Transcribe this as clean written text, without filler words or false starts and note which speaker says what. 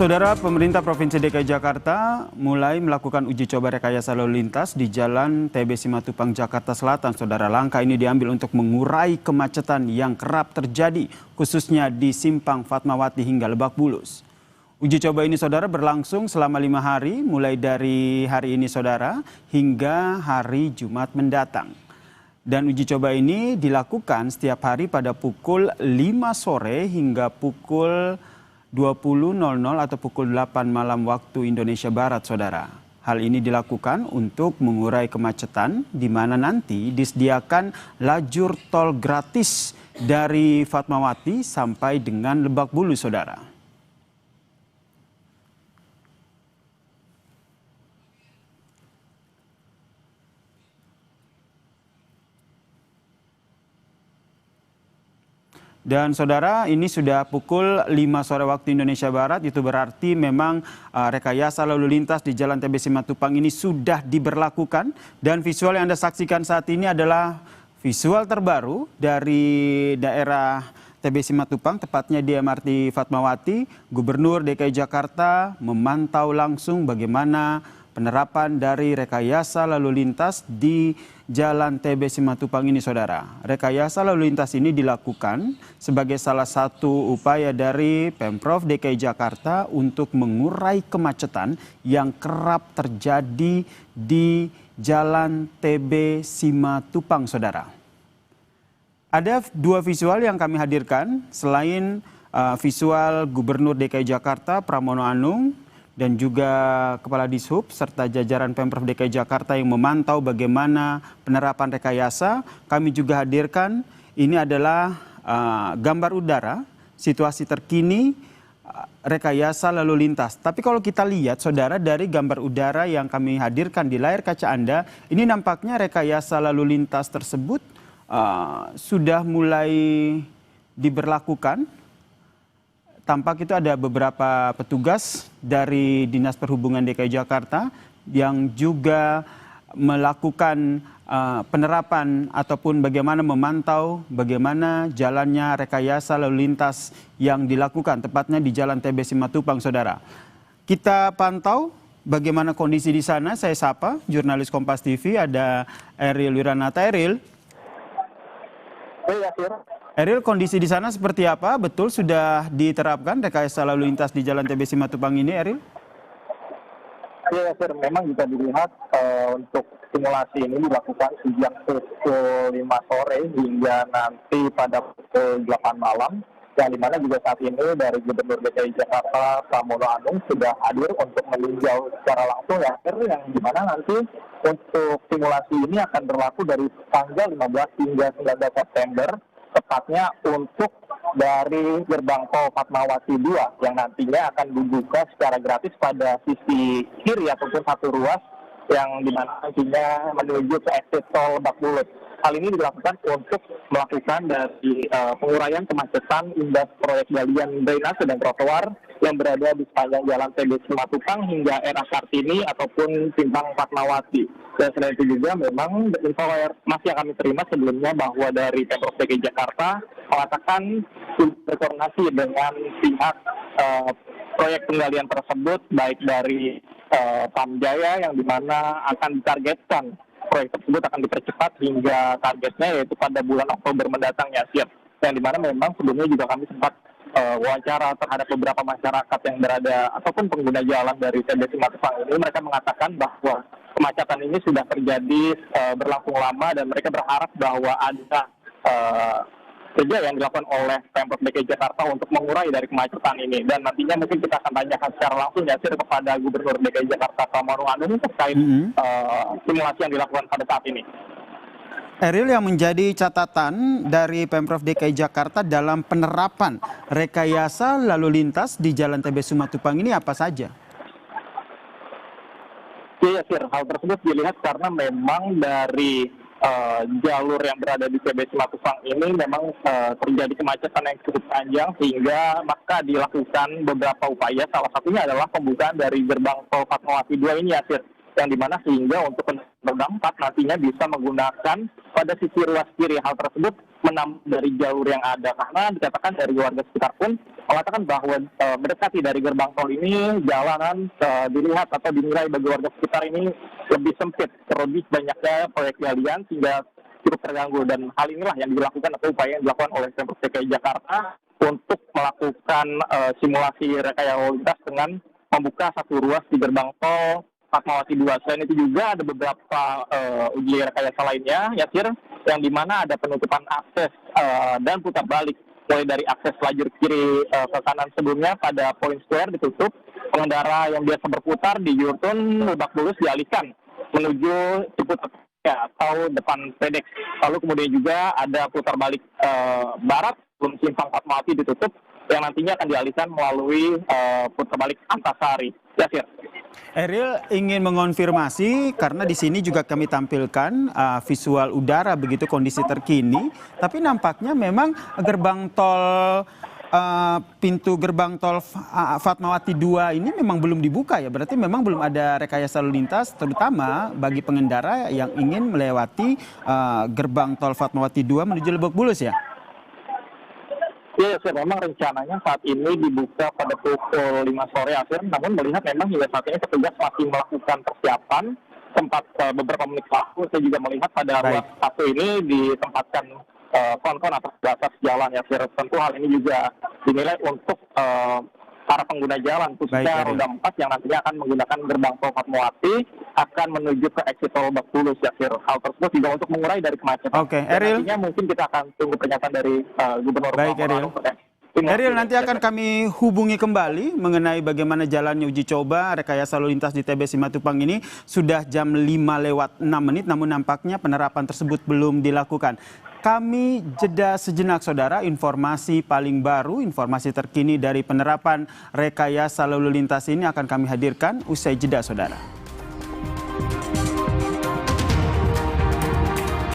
Speaker 1: Saudara, pemerintah Provinsi DKI Jakarta mulai melakukan uji coba rekayasa lalu lintas di Jalan TB Simatupang, Jakarta Selatan. Saudara, langkah ini diambil untuk mengurai kemacetan yang kerap terjadi, khususnya di Simpang Fatmawati hingga Lebak Bulus. Uji coba ini, saudara, berlangsung selama 5 hari, mulai dari hari ini, saudara, hingga hari Jumat mendatang. Dan uji coba ini dilakukan setiap hari pada pukul 5 sore hingga pukul 20.00 atau pukul 8 malam waktu Indonesia Barat, saudara. Hal ini dilakukan untuk mengurai kemacetan di mana nanti disediakan lajur tol gratis dari Fatmawati sampai dengan Lebak Bulus, saudara. Dan saudara, ini sudah pukul 5 sore waktu Indonesia Barat, itu berarti memang rekayasa lalu lintas di Jalan TB Simatupang ini sudah diberlakukan. Dan visual yang Anda saksikan saat ini adalah visual terbaru dari daerah TB Simatupang, tepatnya di MRT Fatmawati. Gubernur DKI Jakarta memantau langsung bagaimana penerapan dari rekayasa lalu lintas di Jalan TB Simatupang ini, saudara. Rekayasa lalu lintas ini dilakukan sebagai salah satu upaya dari Pemprov DKI Jakarta untuk mengurai kemacetan yang kerap terjadi di Jalan TB Simatupang, saudara. Ada 2 visual yang kami hadirkan selain visual Gubernur DKI Jakarta Pramono Anung dan juga Kepala Dishub serta jajaran Pemprov DKI Jakarta yang memantau bagaimana penerapan rekayasa. Kami juga hadirkan ini adalah gambar udara situasi terkini rekayasa lalu lintas. Tapi kalau kita lihat, saudara, dari gambar udara yang kami hadirkan di layar kaca Anda, ini nampaknya rekayasa lalu lintas tersebut sudah mulai diberlakukan. Tampak itu ada beberapa petugas dari Dinas Perhubungan DKI Jakarta yang juga melakukan penerapan ataupun bagaimana memantau bagaimana jalannya rekayasa lalu lintas yang dilakukan, tepatnya di Jalan TB Simatupang, saudara. Kita pantau bagaimana kondisi di sana. Saya sapa jurnalis Kompas TV, ada Eril Wiranata. Eril. Eril, kondisi di sana seperti apa? Betul sudah diterapkan rekayasa lalu lintas di Jalan TB Simatupang ini, Eril?
Speaker 2: Ya, Sir. Memang jika dilihat untuk simulasi ini dilakukan sejak pukul 5 sore hingga nanti pada pukul 8 malam. Yang dimana juga saat ini dari Gubernur DKI Jakarta Pramono Anung sudah hadir untuk meninjau secara langsung, ya, Sir, yang dimana nanti untuk simulasi ini akan berlaku dari tanggal 15 hingga 19 September. Tepatnya untuk dari gerbang tol Fatmawati 2 yang nantinya akan dibuka secara gratis pada sisi kiri ataupun satu ruas yang dimana nantinya menuju ke exit tol Lebak Bulus. Hal ini dilakukan untuk melakukan dari penguraian kemacetan imbas proyek galian drainase dan trotoar yang berada di sepanjang Jalan TB Simatupang hingga era Kartini ataupun Simpang Fatmawati. Dan selain itu juga memang informasi yang kami terima sebelumnya bahwa dari Pemprov DKI Jakarta mengatakan berkoordinasi dengan pihak proyek penggalian tersebut, baik dari Pamjaya yang dimana akan ditargetkan proyek tersebut akan dipercepat hingga targetnya yaitu pada bulan Oktober mendatang, ya, Sir. Yang dimana memang sebelumnya juga kami sempat wawancara terhadap beberapa masyarakat yang berada ataupun pengguna jalan dari TB Simatupang ini. Mereka mengatakan bahwa kemacetan ini sudah terjadi berlangsung lama dan mereka berharap bahwa ada kerja yang dilakukan oleh Pemprov DKI Jakarta untuk mengurai dari kemacetan ini. Dan nantinya mungkin kita akan tanyakan secara langsung, ya, Sir, kepada Gubernur DKI Jakarta Pramono Anung terkait simulasi yang dilakukan pada saat ini.
Speaker 1: Eril, yang menjadi catatan dari Pemprov DKI Jakarta dalam penerapan rekayasa lalu lintas di Jalan TB Simatupang ini apa saja?
Speaker 2: Iya, Sir. Hal tersebut dilihat karena memang dari jalur yang berada di TB Simatupang ini memang terjadi kemacetan yang cukup panjang sehingga maka dilakukan beberapa upaya. Salah satunya adalah pembukaan dari gerbang tol Fatmawati 2 ini, ya, Sir. Yang dimana sehingga untuk roda 4 nantinya bisa menggunakan pada sisi ruas kiri. Hal tersebut menambah dari jalur yang ada, karena dikatakan dari warga sekitar pun mengatakan bahwa mendekati dari gerbang tol ini jalanan dilihat atau dinilai bagi warga sekitar ini lebih sempit, terlebih banyaknya proyek galian sehingga cukup terganggu, dan hal inilah yang dilakukan atau upaya yang dilakukan oleh Pemprov DKI Jakarta untuk melakukan simulasi rekayasa lalu lintas dengan membuka satu ruas di gerbang tol Fatmawati 2. Selain itu juga ada beberapa uji rekayasa lainnya, Yasir, yang dimana ada penutupan akses dan putar balik, mulai dari akses lajur kiri ke kanan sebelumnya pada Point Square ditutup, pengendara yang biasa berputar di U-turn Lebak Bulus dialihkan menuju Ciputat atau depan FedEx. Lalu kemudian juga ada putar balik barat sebelum simpang Fatmawati ditutup, yang nantinya akan dialihkan melalui putar balik Antasari. Yasir.
Speaker 1: Eril ingin mengonfirmasi karena di sini juga kami tampilkan visual udara begitu kondisi terkini, tapi nampaknya memang gerbang tol pintu gerbang tol Fatmawati 2 ini memang belum dibuka ya, berarti memang belum ada rekayasa lalu lintas terutama bagi pengendara yang ingin melewati gerbang tol Fatmawati 2 menuju Lebak Bulus ya.
Speaker 2: Ya, memang rencananya saat ini dibuka pada pukul 5 sore, namun melihat memang hingga saat ini petugas masih melakukan persiapan. Sempat beberapa menit lalu saya juga melihat pada ruas satu ini ditempatkan konvoi atas batas jalan, ya. Tentu hal ini juga dinilai untuk para pengguna jalan, khususnya roda 4 yang nantinya akan menggunakan gerbang tol Fatmawati akan menuju ke exit tol Lebak Bulus, ya. Hal tersebut juga untuk mengurai dari kemacetan.
Speaker 1: Oke, Eril.
Speaker 2: Nantinya mungkin kita akan tunggu pernyataan dari Gubernur
Speaker 1: Eril. Eril, nanti akan kami hubungi kembali mengenai bagaimana jalannya uji coba rekayasa lalu lintas di TB Simatupang ini. Sudah jam 5:06, namun nampaknya penerapan tersebut belum dilakukan. Kami jeda sejenak, saudara. Informasi paling baru, informasi terkini dari penerapan rekayasa lalu lintas ini akan kami hadirkan usai jeda, saudara.